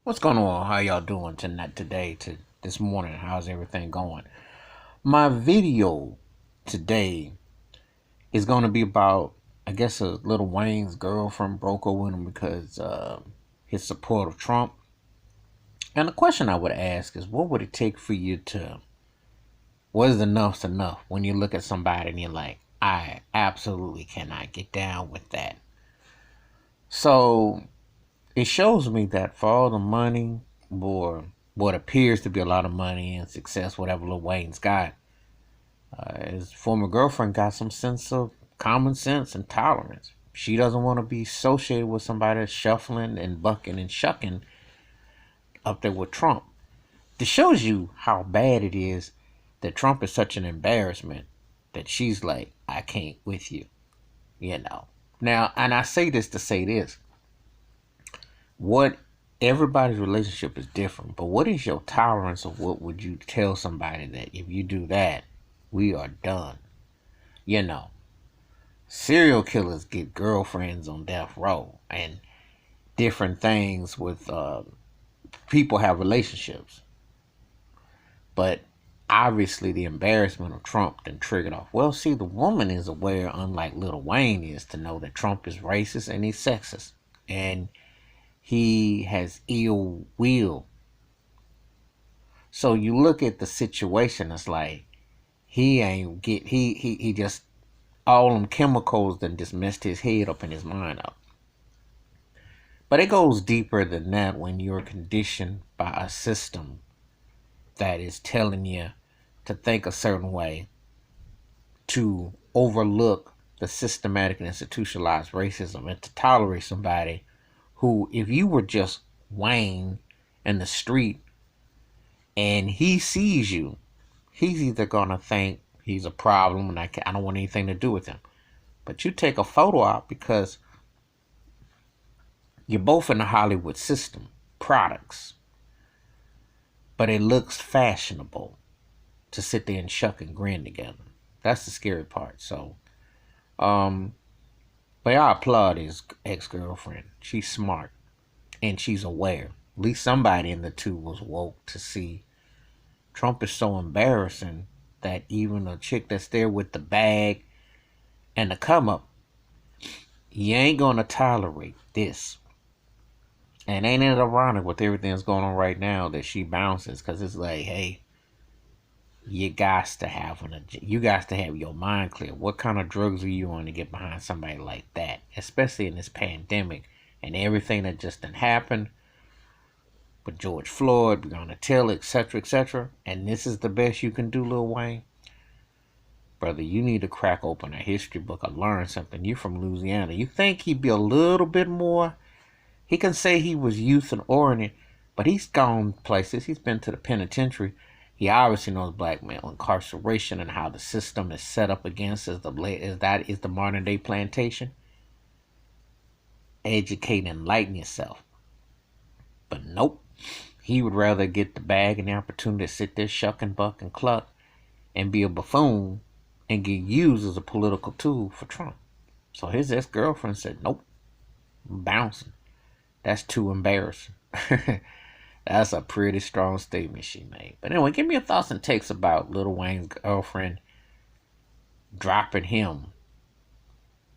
What's going on? How y'all doing tonight, today, to this morning? How's everything going? My video today is going to be about, I guess, a Lil Wayne's girlfriend broke up with him because his support of Trump. And the question I would ask is, what would it take for you to, what is enough's enough when you look at somebody and you're like, I absolutely cannot get down with that. So it shows me that for all the money or what appears to be a lot of money and success, whatever Lil Wayne's got, his former girlfriend got some sense of common sense and tolerance. She doesn't want to be associated with somebody that's shuffling and bucking and shucking up there with Trump. This shows you how bad it is that Trump is such an embarrassment that she's like, I can't with you, you know. Now, and I say this to say this. What everybody's relationship is different, but what is your tolerance of what would you tell somebody that if you do that, we are done? You know, serial killers get girlfriends on death row and different things with people have relationships. But obviously the embarrassment of Trump then triggered off. Well, see, the woman is aware, unlike Lil Wayne is, to know that Trump is racist and he's sexist. And he has ill will. So you look at the situation, it's like he just all them chemicals that just messed his head up and his mind up. But it goes deeper than that when you're conditioned by a system that is telling you to think a certain way, to overlook the systematic and institutionalized racism, and to tolerate somebody who, if you were just Wayne in the street and he sees you, he's either going to think he's a problem and I don't want anything to do with him. But you take a photo out because you're both in the Hollywood system, products. But it looks fashionable to sit there and shuck and grin together. That's the scary part. So, but I applaud his ex-girlfriend. She's smart and she's aware. At least somebody in the two was woke to see Trump is so embarrassing that even a chick that's there with the bag and the come up, you ain't gonna tolerate this. And ain't it ironic with everything that's going on right now that she bounces? Because it's like, hey, you got to have your mind clear. What kind of drugs are you on to get behind somebody like that? Especially in this pandemic and everything that just done happened with George Floyd, Breonna Taylor, etc., etc. And this is the best you can do, Lil Wayne? Brother, you need to crack open a history book or learn something. You're from Louisiana. You think he'd be a little bit more? He can say he was youth and oriented, but he's gone places. He's been to the penitentiary. He obviously knows black male incarceration and how the system is set up against is the modern day plantation. Educate and enlighten yourself. But nope. He would rather get the bag and the opportunity to sit there, shuck and buck and cluck and be a buffoon and get used as a political tool for Trump. So his ex-girlfriend said, nope, I'm bouncing. That's too embarrassing. That's a pretty strong statement she made. But anyway, give me your thoughts and takes about Lil Wayne's girlfriend dropping him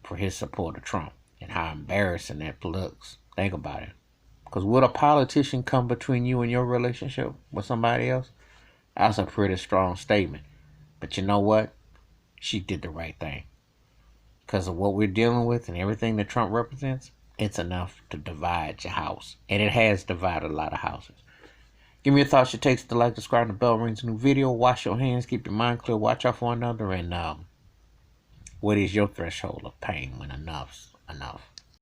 for his support of Trump and how embarrassing that looks. Think about it. Because would a politician come between you and your relationship with somebody else? That's a pretty strong statement. But you know what? She did the right thing. Because of what we're dealing with and everything that Trump represents, it's enough to divide your house. And it has divided a lot of houses. Give me your thoughts, your takes, the like, subscribe, and the bell rings. A new video. Wash your hands, keep your mind clear, watch out for one another. And what is your threshold of pain when enough's enough?